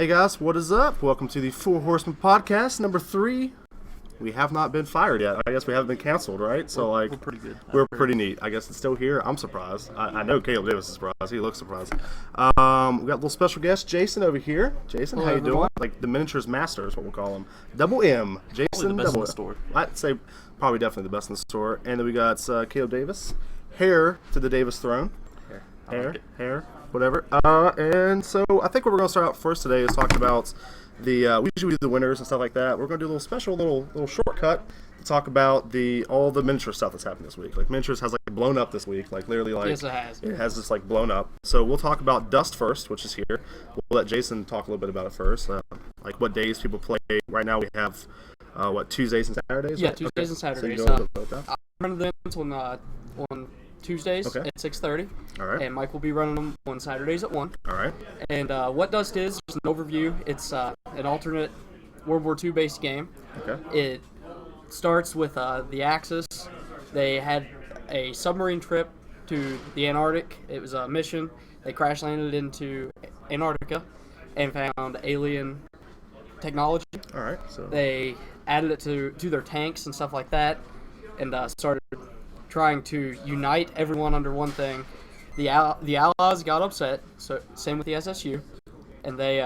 Hey guys, what is up? Welcome to the Four Horsemen podcast number 3. We have not been fired yet. I guess we haven't been canceled, right? So we're pretty good. We're pretty neat. I guess it's still here. I'm surprised. I know Caleb Davis is surprised. He looks surprised. We got a little special guest, Jason, over here. Jason, Hello, how you doing? everyone. Like the miniatures master is what we'll call him. Double M. Jason, Probably the best double in the store. I'd say probably definitely the best in the store. And then we got Caleb Davis, heir to the Davis throne. Hair, whatever. And so I think what we're going to start out first today is talking about we usually do the winners and stuff like that. We're going to do a little special, little shortcut to talk about all the miniature stuff that's happened this week. Like miniatures has like blown up this week, like literally like Yes, it has. It has just like blown up. So we'll talk about Dust first, which is here. We'll let Jason talk a little bit about it first. Like what days people play. Right now we have Tuesdays and Saturdays. Yeah, right? Tuesdays and Saturdays. So you know about that? I'm running them on Tuesdays at 6:30. All right. And Mike will be running them on Saturdays at 1. All right. And what Dust is, just an overview. It's an alternate World War II based game. Okay. It starts with the Axis. They had a submarine trip to the Antarctic. It was a mission. They crash landed into Antarctica and found alien technology. All right. So They added it to their tanks and stuff like that, and started trying to unite everyone under one thing. The Allies got upset, so same with the SSU, and they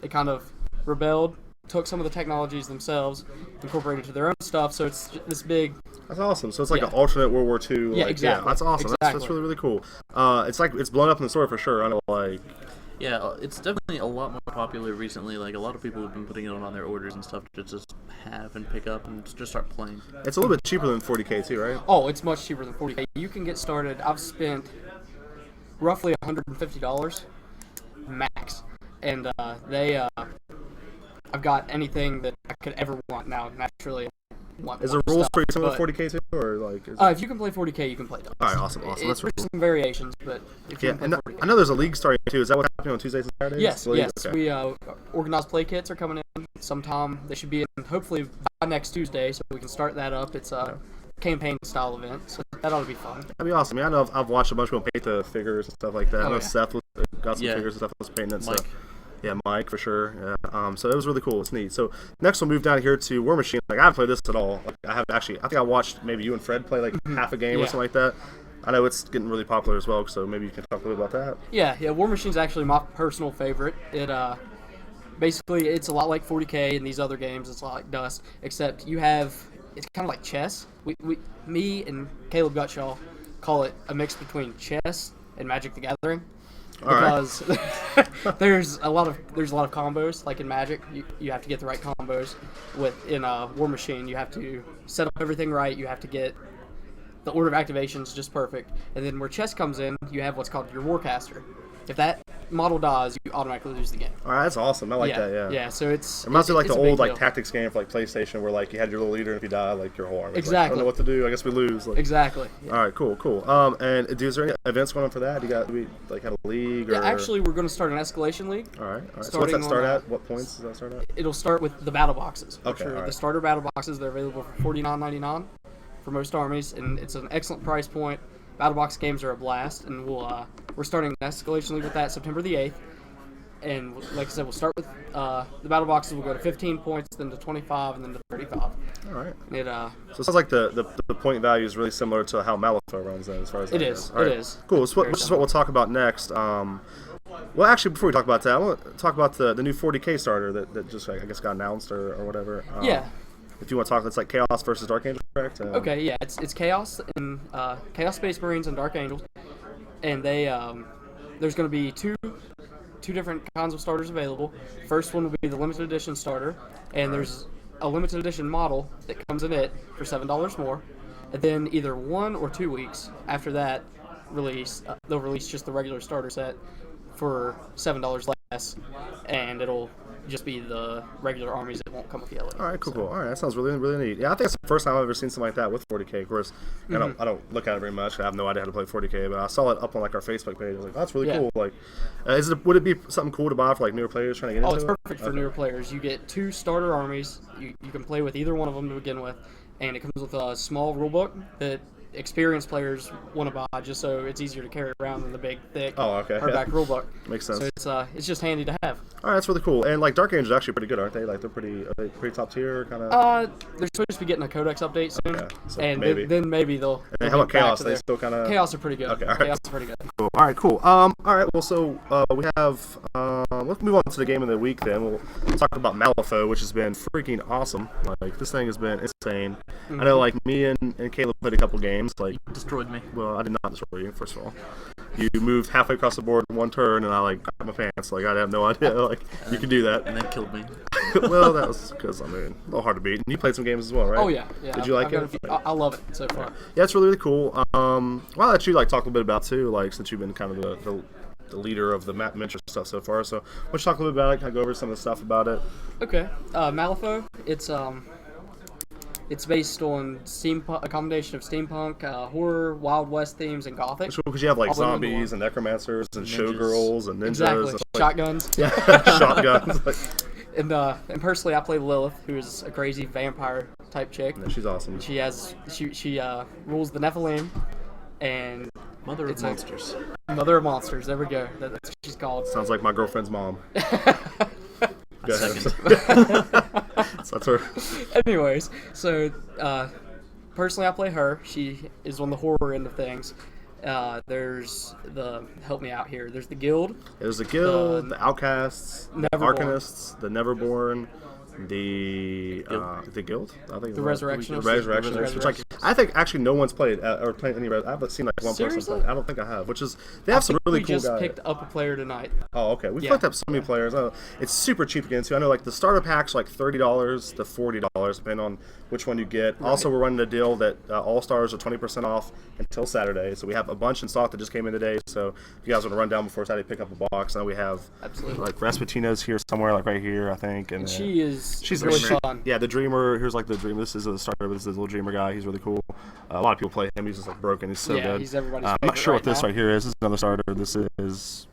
kind of rebelled, took some of the technologies themselves, incorporated to their own stuff. So it's this big. That's awesome. So it's like Yeah. an alternate World War II. Yeah, like, exactly. Yeah, that's awesome. That's Exactly. really cool. It's like it's blown up in the store for sure. I know, like. Yeah, it's definitely a lot more popular recently. Like, a lot of people have been putting it on their orders and stuff to just have and pick up and just start playing. It's a little bit cheaper than 40K too, right? Oh, it's much cheaper than 40K. You can get started. I've spent roughly $150 max, and I've got anything that I could ever want now. Naturally, I want Is more the rules stuff, pretty similar to but, 40K too, or like? if you can play 40K, you can play Dust. All right, awesome. That's There's really cool. some variations, but if you Yeah, can and play 40K. I know there's a league starting too. Is that what's happening on Tuesdays and Saturdays? Yes, The league? yes. Okay. We organized play kits are coming in sometime. They should be in hopefully by next Tuesday, so we can start that up. It's a campaign style event, so that ought to be fun. That'd be awesome. Yeah, I know I've watched a bunch of people paint the figures and stuff like that. I know yeah. Seth got some Yeah. figures and stuff. Was painting it. Mike. So. Yeah, Mike for sure. Yeah. So it was really cool. It's neat. So next we'll move down here to War Machine. Like I haven't played this at all. Like, I think I watched maybe you and Fred play like half a game or Yeah. something like that. I know it's getting really popular as well. So maybe you can talk a little bit about that. Yeah. War Machine's actually my personal favorite. It basically it's a lot like 40K and these other games. It's a lot like Dust, except it's kind of like chess. Me and Caleb Gutshaw call it a mix between chess and Magic the Gathering. All right. Because there's a lot of combos like in Magic. You have to get the right combos. In War Machine, you have to set up everything right. You have to get the order of activations just perfect. And then where chess comes in, you have what's called your Warcaster. If that model dies, you automatically lose the game. All right, that's awesome. I like that. Yeah. Yeah. So it's It reminds me of like it's the a big old like deal. tactics game for like PlayStation where like you had your little leader and if you die, like your whole army. Exactly. Like, I don't know what to do. I guess we lose. Like, Exactly. Yeah. All right, cool. And is there any events going on for that? Do we like have a league or? Yeah, actually, we're going to start an escalation league. All right. So what's starting that start on, at? What points does that start at? It'll start with the battle boxes. Okay, For alright. The starter battle boxes, they're available for $49.99 for most armies, and it's an excellent price point. Battle box games are a blast, and we're starting an escalation league with that September the 8th. And like I said, we'll start with the battle boxes. We'll go to 15 points, then to 25, and then to 35. All right. And it So it sounds like the point value is really similar to how Malifaux runs then, as far as that It goes. is, All right. it is. Cool. So Very which is what we'll talk about next. Well, actually, before we talk about that, I want to talk about the new 40K starter that just I guess got announced or whatever. yeah. If you want to talk, it's like Chaos versus Dark Angel, correct? Okay, yeah, it's Chaos and Chaos Space Marines and Dark Angels, and they there's going to be two different kinds of starters available. First one will be the limited edition starter, and there's a limited edition model that comes in it for $7 more, and then either 1 or 2 weeks after that release, they'll release just the regular starter set for $7 less, and it'll just be the regular armies that won't come with yellow. All right, cool. All right, that sounds really neat. Yeah, I think it's the first time I've ever seen something like that with 40K. Of course, I don't look at it very much. I have no idea how to play 40K, but I saw it up on like our Facebook page. I was like, oh, that's really Yeah. cool. Like, would it be something cool to buy for like newer players trying to get Oh, into it's it? perfect for newer players. You get 2 starter armies. You can play with either one of them to begin with, and it comes with a small rulebook that experienced players want to buy just so it's easier to carry around than the big, thick, okay, hardback rulebook. Makes sense. So it's just handy to have. All right, that's really cool. And like Dark Angels are actually pretty good, aren't they? Like are they pretty top tier kind of? They're supposed to be getting a Codex update soon, Okay, so and maybe. then maybe they'll. And how they'll about get back Chaos? to They their- still kind of. Chaos are pretty good. Okay, all right. Chaos are pretty good. Cool. All right, cool. All right. Well, so we have. Let's move on to the game of the week. Then we'll talk about Malifaux, which has been freaking awesome. Like this thing has been insane. Mm-hmm. I know, like me and Caleb played a couple games. Like, Destroyed me. well, I did not destroy you. First of all, you moved halfway across the board in one turn, and I like got my pants. Like I have no idea. Like you can do that. And that killed me. Well, that was because I mean, a little hard to beat. And you played some games as well, right? Oh yeah. Did you like I've got it? a few- I love it so far. Yeah, it's really, really cool. Well, I'll let you like talk a little bit about too, like since you've been kind of the leader of the miniature stuff so far. So, why don't you talk a little bit about it? Kind of go over some of the stuff about it. Okay, Malifaux. It's based on a combination of steampunk, horror, Wild West themes, and Gothic. It's cool because you have like All in one. zombies and necromancers and Ninjas. showgirls and ninjas. Exactly, And, shotguns. shotguns. Like, And personally, I play Lilith, who is a crazy vampire type chick. yeah, she's awesome. She rules the Nephilim, and Mother of It's monsters. Mother of Monsters. There we go. That's what she's called. Sounds like my girlfriend's mom. Go ahead. Second. So that's her. Anyways, so personally, I play her. She is on the horror end of things. There's help me out here. There's the Guild. There's the Guild, the Outcasts, the Neverborn. Arcanists, the Neverborn, the Guild. I think The Resurrectionists. The Resurrectionists, which I think actually no one's played or played any. I haven't seen like one person Seriously? play. I don't think I have. Which is they have some really we cool just guys. picked up a player tonight. Oh, okay. We've Yeah. picked up so many players. It's super cheap to get into. I know like the starter pack's like $30 to $40, depending on which one you get. Also, we're running a deal that All Stars are 20% off until Saturday. So we have a bunch in stock that just came in today. So if you guys want to run down before Saturday, pick up a box. Now we have Absolutely. like Rasputina's here somewhere, like right here, I think. And She's really really fun. Yeah, the Dreamer. Here's like the Dreamer. This is the starter, but this is the little Dreamer guy. He's really cool. A lot of people play him. He's just like broken. He's so Yeah, good. he's everybody's I'm not favorite sure right what this now. right here is. This is another starter. This is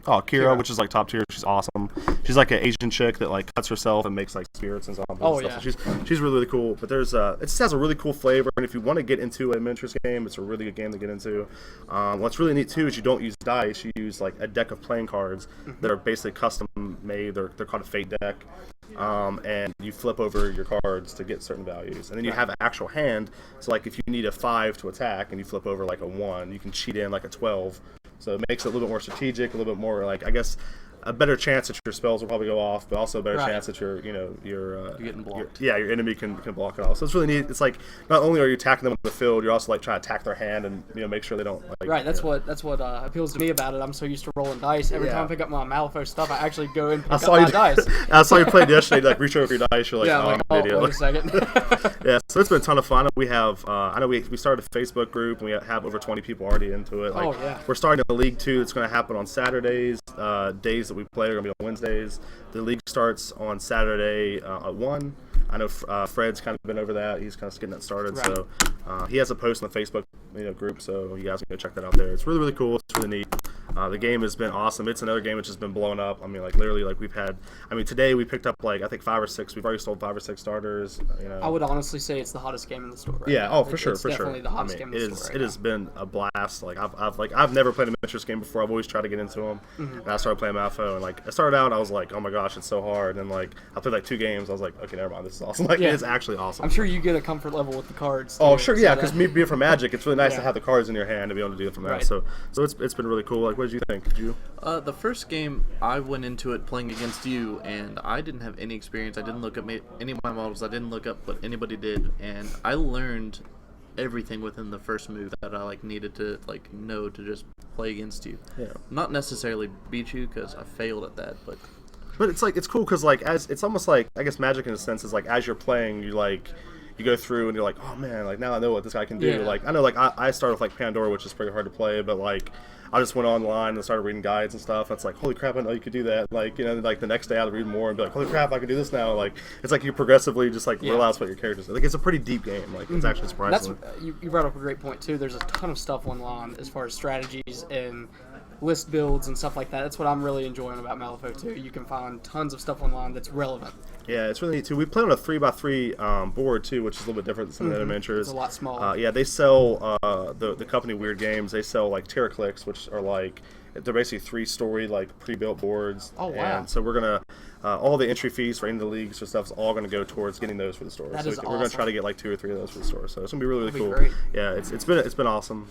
Kira, Kira. which is like top tier. She's awesome. She's like an Asian chick that like cuts herself and makes like spirits and zombies. Oh, and stuff. yeah. So she's really, really cool. But there's it just has a really cool flavor. And if you want to get into a miniatures game, it's a really good game to get into. What's really neat too is you don't use dice. You use like a deck of playing cards that are basically custom made. They're called a fate deck. And you flip over your cards to get certain values, and then you have an actual hand. So like if you need a 5 to attack and you flip over like a 1, you can cheat in like a 12. So it makes it a little bit more strategic, a little bit more like I guess a better chance that your spells will probably go off, but also a better Right. chance that your getting blocked. your enemy can block it off. So it's really neat. It's like not only are you attacking them on the field, you're also like trying to attack their hand and make sure they don't like. Right, that's what appeals to me about it. I'm so used to rolling dice. Every Yeah. time I pick up my Malifaux stuff, I actually go and I pick saw up you. my dice. I saw you played yesterday. Like reach over your dice. You're like, Yeah, oh, I'm like, I'm an idiot. wait a second. Yeah, so it's been a ton of fun. We have, I know we started a Facebook group and we have over 20 people already into it. Like, Oh, yeah. We're starting a league too. It's going to happen on Saturdays. Days that we play are going to be on Wednesdays. The league starts on Saturday at 1. I know Fred's kind of been over that. He's kind of getting that started. Right. So he has a post on the Facebook group, so you guys can go check that out there. It's really, really cool. It's really neat. The game has been awesome. It's another game that's just been blowing up. I mean, like literally, like we've had. I mean, today we picked up like I think 5 or 6. We've already sold 5 or 6 starters. I would honestly say it's the hottest game in the store. Right Yeah. now. Oh, for sure, it's for sure. definitely the hottest I mean, game in the store. it has been a blast. Like I've never played a miniatures game before. I've always tried to get into them. Mm-hmm. And I started playing Malifaux, and like I started out, I was like, oh my gosh, it's so hard. And like I played like 2 games, I was like, okay, never mind, this is awesome. Like Yeah. it's actually awesome. I'm sure you get a comfort level with the cards. Oh too, sure, so yeah, that- because me being from Magic, it's really nice to Yeah. have the cards in your hand to be able to do it from that. Right. So it's been really cool. Like, what did you think? Did you? The first game, I went into it playing against you, and I didn't have any experience. I didn't look up any of my models. I didn't look up what anybody did, and I learned everything within the first move that I needed to know to just play against you. Yeah. Not necessarily beat you because I failed at that, but But it's cool because as it's almost like I guess Magic in a sense is like as you're playing you go through and you're like, oh man, like now I know what this guy can do. Yeah. Like I know I started with Pandora, which is pretty hard to play, but I just went online and started reading guides and stuff. And it's like, holy crap, I know you could do that. The next day I'd read more and be like, holy crap, I can do this now. Like it's like you progressively just realize what your characters are. Like it's a pretty deep game. Like it's actually surprising. That's you brought up a great point too. There's a ton of stuff online as far as strategies and list builds and stuff like that. That's what I'm really enjoying about Malifaux 2. You can find tons of stuff online that's relevant. Yeah, it's really neat too. We play on a 3x3 board too, which is a little bit different than some of the other miniatures. It's a lot smaller. Yeah, they sell the company Weird Games. They sell like Terraclicks, which are like they're basically 3-story like pre-built boards. Oh wow! And so we're gonna all the entry fees for any of the leagues or stuff is all gonna go towards getting those for the store. That so is we're gonna awesome. try to get like 2 or 3 of those for the store. So it's gonna be really That'd cool. be great. Yeah, it's been awesome.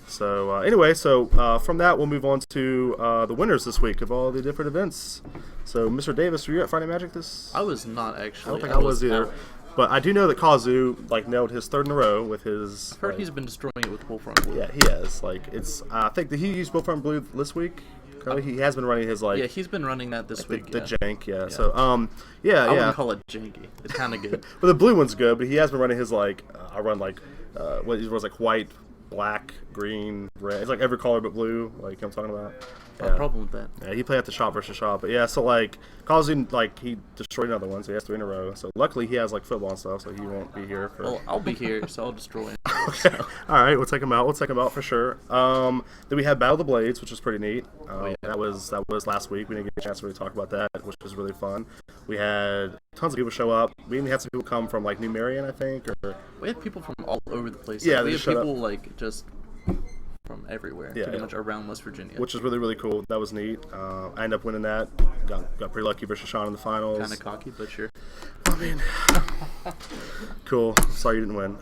So anyway, from that we'll move on to the winners this week of all the different events. So Mr. Davis, were you at Friday Magic this? I was not actually. I don't think I was either. out. But I do know that Kazu nailed his 3rd in a row with his. I've heard he's been destroying it with Wolfram Blue. Yeah, he has. I think that he used Wolfram Blue this week. He has been running his Yeah, he's been running that this week. the yeah. jank. Yeah. Yeah. So I yeah. wouldn't call it janky. It's kind of good. But the blue one's good. But he has been running his I run what he was white, black, green, red. It's like every color but blue. Like I'm talking about. No problem with that. Yeah, he played at the shop versus shop. But yeah, so Kazu he destroyed another one, so he has 3 in a row. So luckily he has football and stuff, so he won't be here for. Well, I'll be here, so I'll destroy him. Okay. All right, we'll take him out. We'll take him out for sure. Then we had Battle of the Blades, which was pretty neat. Yeah. That was last week. We didn't get a chance to really talk about that, which was really fun. We had tons of people show up. We even had some people come from New Marion, I think, or We had people from all over the place. Yeah, we they had showed people just from everywhere, Yeah, pretty yeah. much around West Virginia. which is really really cool. That was neat. I ended up winning that. Got pretty lucky versus Sean in the finals. Kind of cocky, but sure. I mean, cool. Sorry you didn't win.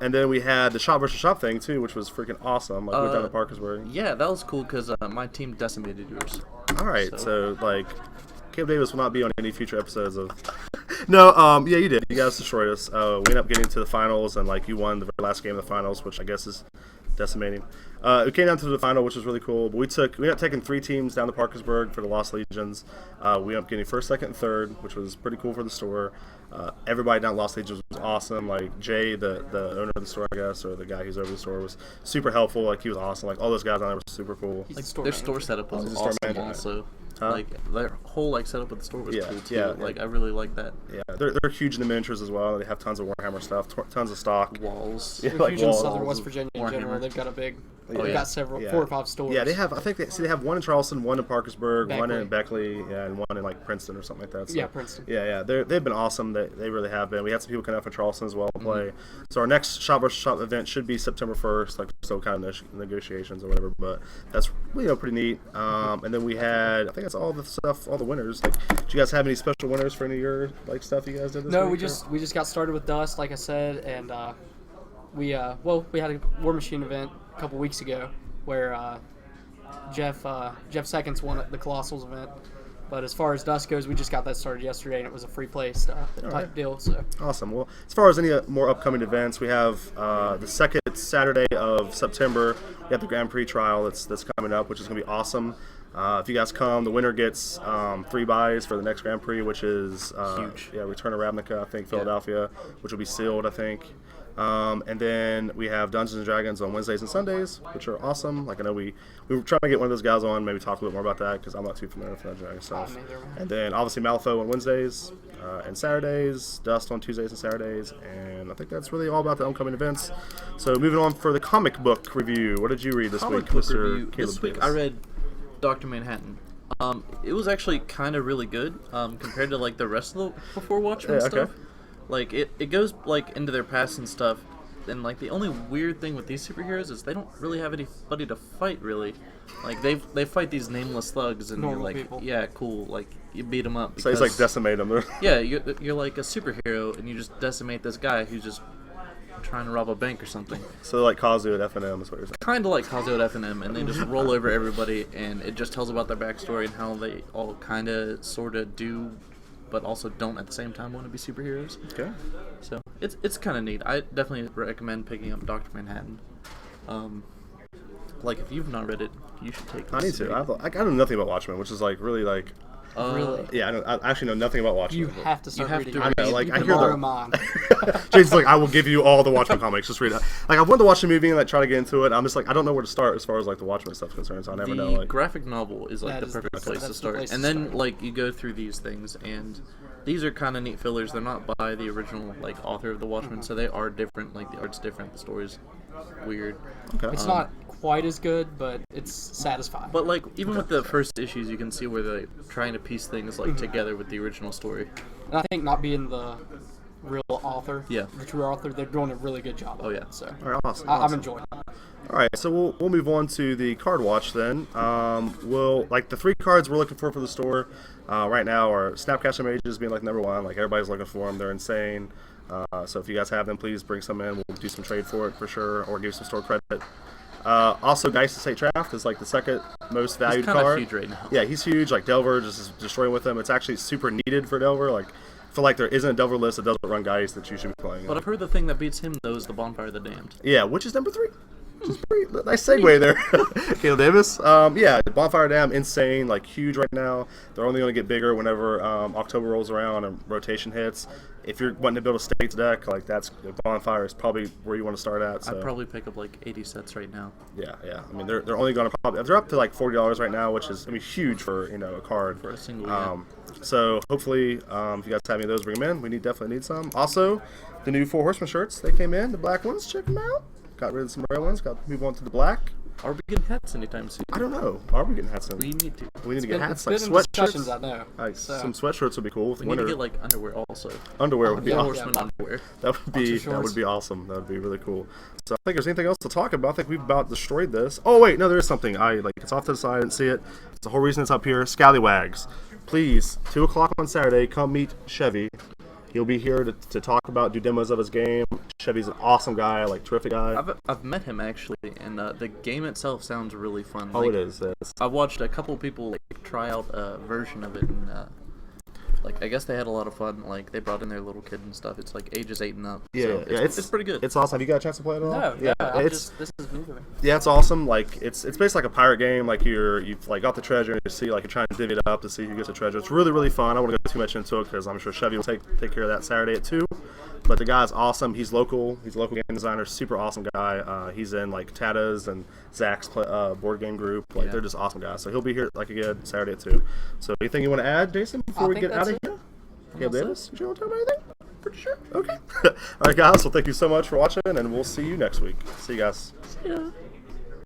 And then we had the shop versus shop thing too, which was freaking awesome. We went down to Parkersburg. Yeah, that was cool because my team decimated yours. All right, So- so Caleb Davis will not be on any future episodes of. No, yeah, you did. You guys destroyed us. We ended up getting to the finals, and you won the very last game of the finals, which I guess is decimating. We came down to the final, which was really cool. But we ended up taking 3 teams down to Parkersburg for the Lost Legions. We ended up getting 1st, 2nd, and 3rd, which was pretty cool for the store. Everybody down at Lost Legions was awesome. Jay, the owner of the store, I guess, or the guy who's over the store, was super helpful. He was awesome. All those guys down there were super cool. He's the store Their manager. store setup was he's a store awesome manager. also. Huh? Their whole setup of the store was Yeah, cool too. yeah. I really like that. Yeah, they're huge in the miniatures as well. They have tons of Warhammer stuff, tons of stock. Walls. Yeah. They're huge in walls. Southern West Virginia in Warhammer. general. They've got a big. They've yeah. got several, Yeah. 4 or 5 stores. Yeah, they have. I think they have one in Charleston, one in Parkersburg, one in Beckley. Beckley, yeah, and one in Princeton or something like that. So, Yeah, Princeton. Yeah. They've been awesome. They really have been. We had some people come out from Charleston as well to play. Mm-hmm. So our next shop versus shop event should be September 1st. Still kind of negotiations or whatever, but that's pretty neat. And then we had. I think that's all the stuff, all the winners. Did you guys have any special winners for any of your stuff you guys did this No, week? we just got started with Dust, like I said, and we had a War Machine event a couple weeks ago where Jeff Seconds won at the Colossals event. But as far as Dust goes, we just got that started yesterday, and it was a free play type right. deal. So Awesome. Well, as far as any more upcoming events, we have the 2nd Saturday of September. We have the Grand Prix trial that's coming up, which is going to be awesome. If you guys come, the winner gets 3 buys for the next Grand Prix, which is Huge. Yeah, Return of Ravnica, I think, Philadelphia, which will be sealed, I think. And then we have Dungeons and Dragons on Wednesdays and Sundays, which are awesome. I know we were trying to get one of those guys on, maybe talk a little bit more about that because I'm not too familiar with Dungeons and Dragons stuff. neither am I. And then obviously Malifaux on Wednesdays and Saturdays, Dust on Tuesdays and Saturdays, and I think that's really all about the upcoming events. So moving on for the comic book review. What did you read this Comic week, book Mr. review. Caleb This week Davis? I read Dr. Manhattan. It was actually kind of really good compared to the rest of the Before Watchmen Yeah, okay. stuff. It goes into their past and stuff. And the only weird thing with these superheroes is they don't really have anybody to fight really. They fight these nameless thugs and Normal you're people. yeah, cool. You beat them up. So he's decimate them. Yeah, you're like a superhero and you just decimate this guy who's just trying to rob a bank or something. So Kazu at FNM is what you're saying. Kind of like Kazu at FNM, and they just roll over everybody, and it just tells about their backstory and how they all kind of, sort of do, but also don't at the same time want to be superheroes. Okay. So it's kind of neat. I definitely recommend picking up Dr. Manhattan. If you've not read it, you should take it. I need to. I know nothing about Watchmen, which is really really, yeah. I actually know nothing about Watchmen. you have to start have reading. to it. I know, You I can hear borrow the. mine. Jason's I will give you all the Watchmen comics. Just read it. I wanted to watch the movie and try to get into it. I'm just I don't know where to start as far as the Watchmen stuff is concerned. So I never know. The graphic novel is That the is perfect the- place that's to the start. place And to then start. you go through these things, and these are kind of neat fillers. They're not by the original author of the Watchmen, so they are different. The art's different, the story's weird. Okay. It's not quite as good, but it's satisfying. But like even with the first issues, you can see where they're trying to piece things like together with the original story. And I think not being the real author, Yeah. the true author, they're doing a really good job. Oh, yeah. So All right, awesome. I'm awesome. enjoying it. All right, so we'll move on to the card watch then. We'll like the 3 cards we're looking for the store right now are Snapcaster Mages being like number 1. Like everybody's looking for them. They're insane. So if you guys have them, please bring some in. We'll do some trade for it for sure, or give some store credit. Also, Geist Estate Draft is like the second most valued He's kind of card. huge right now. Yeah, he's huge. Like Delver just is destroying with him. It's actually super needed for Delver. Like I feel like there isn't a Delver list that doesn't run Geist that you should be playing. But I've heard the thing that beats him though is the Bonfire of the Damned. Yeah, which is number 3. Which is pretty nice segue there. Caleb Davis. Yeah, Bonfire Dam, insane, like huge right now. They're only going to get bigger whenever October rolls around and rotation hits. If you're wanting to build a States deck, like that's Bonfire is probably where you want to start at. So. I'd probably pick up like 80 sets right now. Yeah. I mean, they're only going to probably they're up to like $40 right now, which is huge for a card For a single yeah. So hopefully, if you guys have any of those, bring them in. We definitely need some. Also, the new 4 Horsemen shirts they came in, the black ones. Check them out. Got rid of some red ones. Got to move on to the black. Are we getting hats anytime soon? I don't know. Are we getting hats in? We need to. We need to get hats, It's like been in discussions, sweatshirts. I know. Like So- some sweatshirts would be cool. With We need winter to get like underwear also. underwear would be Yeah, awesome. Horseman underwear. That would be Boxer shorts. awesome. That would be really cool. So I think there's anything else to talk about. I think we've about destroyed this. Oh wait, no, there is something. It's off to the side. I didn't see it. It's the whole reason it's up here. Scallywags. Please, 2:00 on Saturday, come meet Chevy. He'll be here to talk about, do demos of his game. Chevy's an awesome guy, like terrific guy. I've met him actually, and the game itself sounds really fun. Oh, like, it is. I watched a couple people like try out a version of it, and like I guess they had a lot of fun. Like they brought in their little kid and stuff. It's like ages 8 and up. Yeah, so yeah, it's pretty good. It's awesome. Have you got a chance to play it at all? No, yeah, this is new to me. Yeah, it's awesome. Like it's basically like a pirate game. Like you've like got the treasure and you see like you're trying to divvy it up to see who gets the treasure. It's really really fun. I don't want to go too much into it because I'm sure Chevy will take care of that Saturday at 2. But the guy's awesome. He's local. He's a local game designer. Super awesome guy. He's in like Tata's and Zach's board game group. Like Yeah. they're just awesome guys. So he'll be here like again Saturday at 2. So anything you want to add, Jason, before we think get out that's of it. here? Caleb all Davis, you want to talk about anything? Pretty sure. Okay. All right, guys. Well, thank you so much for watching, and we'll see you next week. See you guys. Yeah.